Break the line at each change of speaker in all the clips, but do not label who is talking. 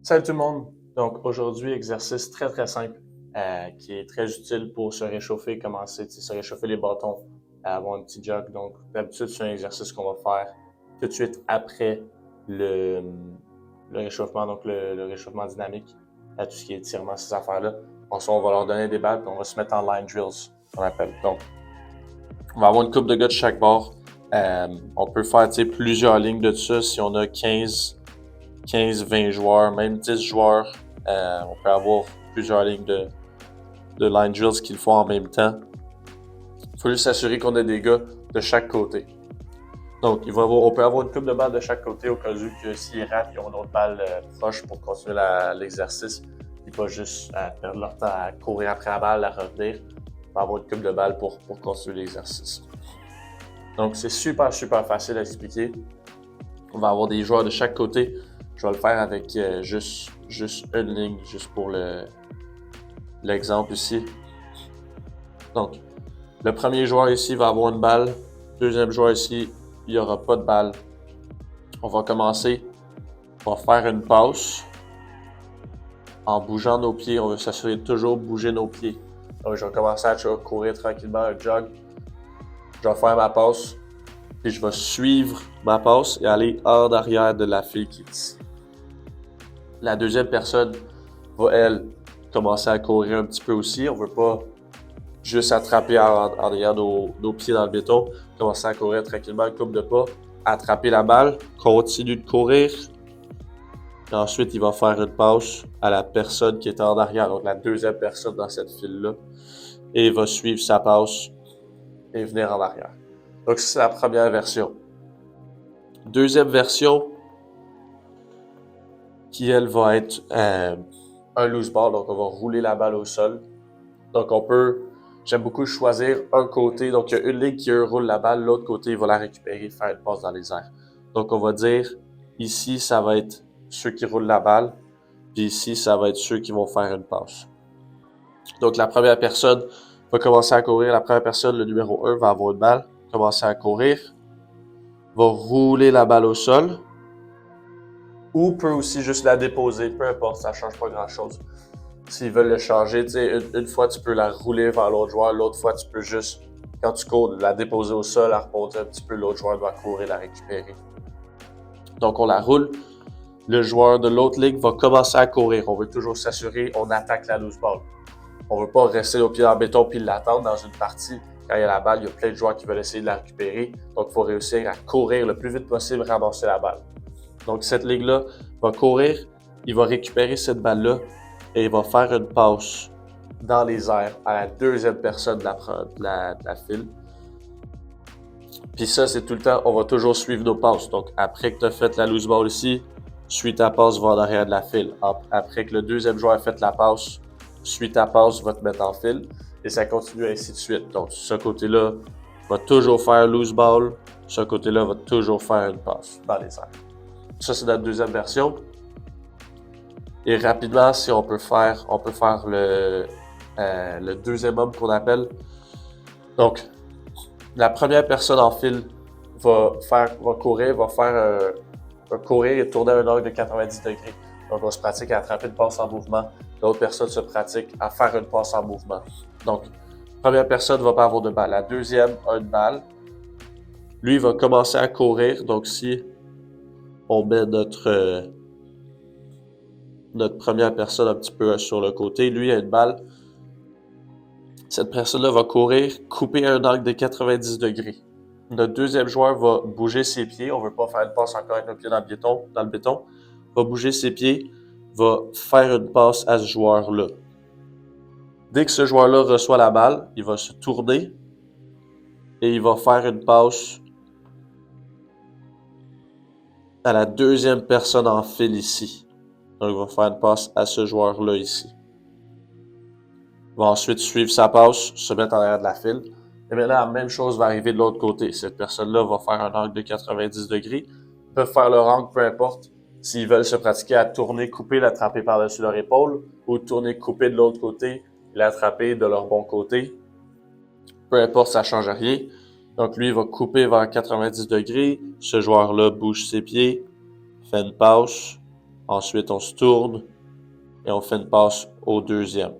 Salut tout le monde! Donc aujourd'hui, exercice très très simple qui est très utile pour se réchauffer, commencer, se réchauffer les bâtons, avoir un petit jog. Donc d'habitude, c'est un exercice qu'on va faire tout de suite après le, le réchauffement, donc le réchauffement dynamique, tout ce qui est étirement, ces affaires-là. Ensuite, on va leur donner des balles et on va se mettre en line drills, qu'on appelle. Donc, on va avoir une coupe de gars de chaque bord. On peut faire plusieurs lignes de ça si on a 15, 20 joueurs, même 10 joueurs. On peut avoir plusieurs lignes de line drills qu'il faut en même temps. Il faut juste s'assurer qu'on a des gars de chaque côté. Donc, on peut avoir une coupe de balles de chaque côté au cas où que s'ils ratent, ils ont une autre balle proche pour continuer l'exercice. Et pas juste perdre leur temps à courir après la balle, à revenir. On va avoir une coupe de balles pour continuer l'exercice. Donc, c'est super facile à expliquer. On va avoir des joueurs de chaque côté. Je vais le faire avec juste une ligne, juste pour l'exemple ici. Donc, le premier joueur ici va avoir une balle. Deuxième joueur ici, il n'y aura pas de balle. On va commencer. On va faire une passe. En bougeant nos pieds, on va s'assurer de toujours bouger nos pieds. Donc, je vais commencer à courir tranquillement, un jog. Je vais faire ma passe. Puis je vais suivre ma passe et aller en arrière de la fille qui est ici. La deuxième personne va, elle, commencer à courir un petit peu aussi. On ne veut pas juste attraper en arrière nos pieds dans le béton. Commencer à courir tranquillement, une couple de pas. Attraper la balle, continue de courir. Et ensuite, il va faire une passe à la personne qui est en arrière, donc la deuxième personne dans cette file-là. Et il va suivre sa passe et venir en arrière. Donc, c'est la première version. Deuxième version, qui elle va être un loose ball, donc on va rouler la balle au sol. Donc j'aime beaucoup choisir un côté, donc il y a une ligne qui roule la balle, l'autre côté il va la récupérer, faire une passe dans les airs. Donc on va dire, ici ça va être ceux qui roulent la balle, puis ici ça va être ceux qui vont faire une passe. Donc la première personne va commencer à courir, la première personne, le numéro 1, va avoir une balle, commencer à courir, va rouler la balle au sol, ou peut aussi juste la déposer, peu importe, ça change pas grand-chose. S'ils veulent le changer, tu sais, une fois tu peux la rouler vers l'autre joueur, l'autre fois tu peux juste, quand tu cours, la déposer au sol, la remonter un petit peu, l'autre joueur doit courir, la récupérer. Donc on la roule, le joueur de l'autre ligue va commencer à courir. On veut toujours s'assurer, on attaque la loose ball. On veut pas rester au pied en béton puis l'attendre dans une partie. Quand il y a la balle, il y a plein de joueurs qui veulent essayer de la récupérer. Donc il faut réussir à courir le plus vite possible, ramasser la balle. Donc cette ligue-là va courir, il va récupérer cette balle-là et il va faire une passe dans les airs à la deuxième personne de la file. Puis ça, c'est tout le temps, on va toujours suivre nos passes. Donc après que tu as fait la loose ball ici, suis ta passe, va en arrière de la file. Après que le deuxième joueur a fait la passe, suis ta passe, va te mettre en file. Et ça continue ainsi de suite. Donc ce côté-là va toujours faire loose ball, ce côté-là va toujours faire une passe dans les airs. Ça, c'est notre deuxième version. Et rapidement, si on peut faire le deuxième homme qu'on appelle. Donc, la première personne en file va courir et tourner à un angle de 90 degrés. Donc, on se pratique à attraper une passe en mouvement. L'autre personne se pratique à faire une passe en mouvement. Donc, la première personne ne va pas avoir de balle. La deuxième a une balle. Lui, il va commencer à courir. Donc, si on met notre première personne un petit peu sur le côté, lui a une balle. Cette personne-là va courir, couper à un angle de 90 degrés. Notre deuxième joueur va bouger ses pieds. On ne veut pas faire une passe encore avec nos pieds dans le béton. Va bouger ses pieds, va faire une passe à ce joueur-là. Dès que ce joueur-là reçoit la balle, il va se tourner et il va faire une passe à la deuxième personne en file ici. Donc, il va faire une passe à ce joueur-là ici. Il va ensuite suivre sa passe, se mettre en arrière de la file. Et maintenant, la même chose va arriver de l'autre côté. Cette personne-là va faire un angle de 90 degrés. Ils peuvent faire leur angle, peu importe. S'ils veulent se pratiquer à tourner, couper, l'attraper par-dessus leur épaule, ou tourner, couper de l'autre côté, l'attraper de leur bon côté. Peu importe, ça ne change rien. Donc lui, il va couper vers 90 degrés. Ce joueur-là bouge ses pieds, fait une passe, Ensuite, on se tourne et on fait une passe au deuxième.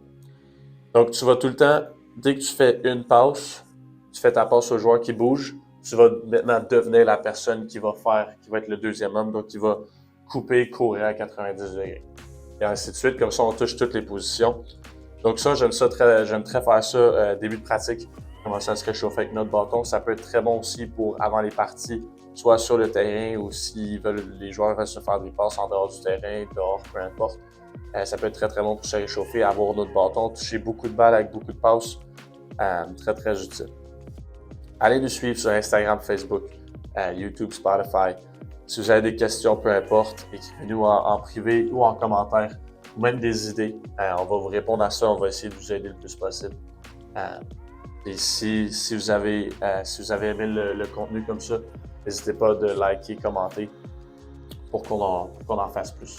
Donc, tu vas tout le temps, dès que tu fais une passe, tu fais ta passe au joueur qui bouge, tu vas maintenant devenir la personne qui va être le deuxième homme, donc qui va couper, courir à 90 degrés. Et ainsi de suite, comme ça, on touche toutes les positions. Donc ça, j'aime très faire ça début de pratique, commencer à se réchauffer avec notre bâton. Ça peut être très bon aussi pour avant les parties, soit sur le terrain ou si les joueurs veulent se faire des passes en dehors du terrain, dehors, peu importe. Ça peut être très très bon pour se réchauffer, avoir notre bâton, toucher beaucoup de balles avec beaucoup de passes. Très très utile. Allez nous suivre sur Instagram, Facebook, YouTube, Spotify. Si vous avez des questions, peu importe, écrivez-nous en privé ou en commentaire, ou même des idées. On va vous répondre à ça, on va essayer de vous aider le plus possible. Et si vous avez aimé le contenu comme ça, n'hésitez pas de liker, commenter pour qu'on en fasse plus.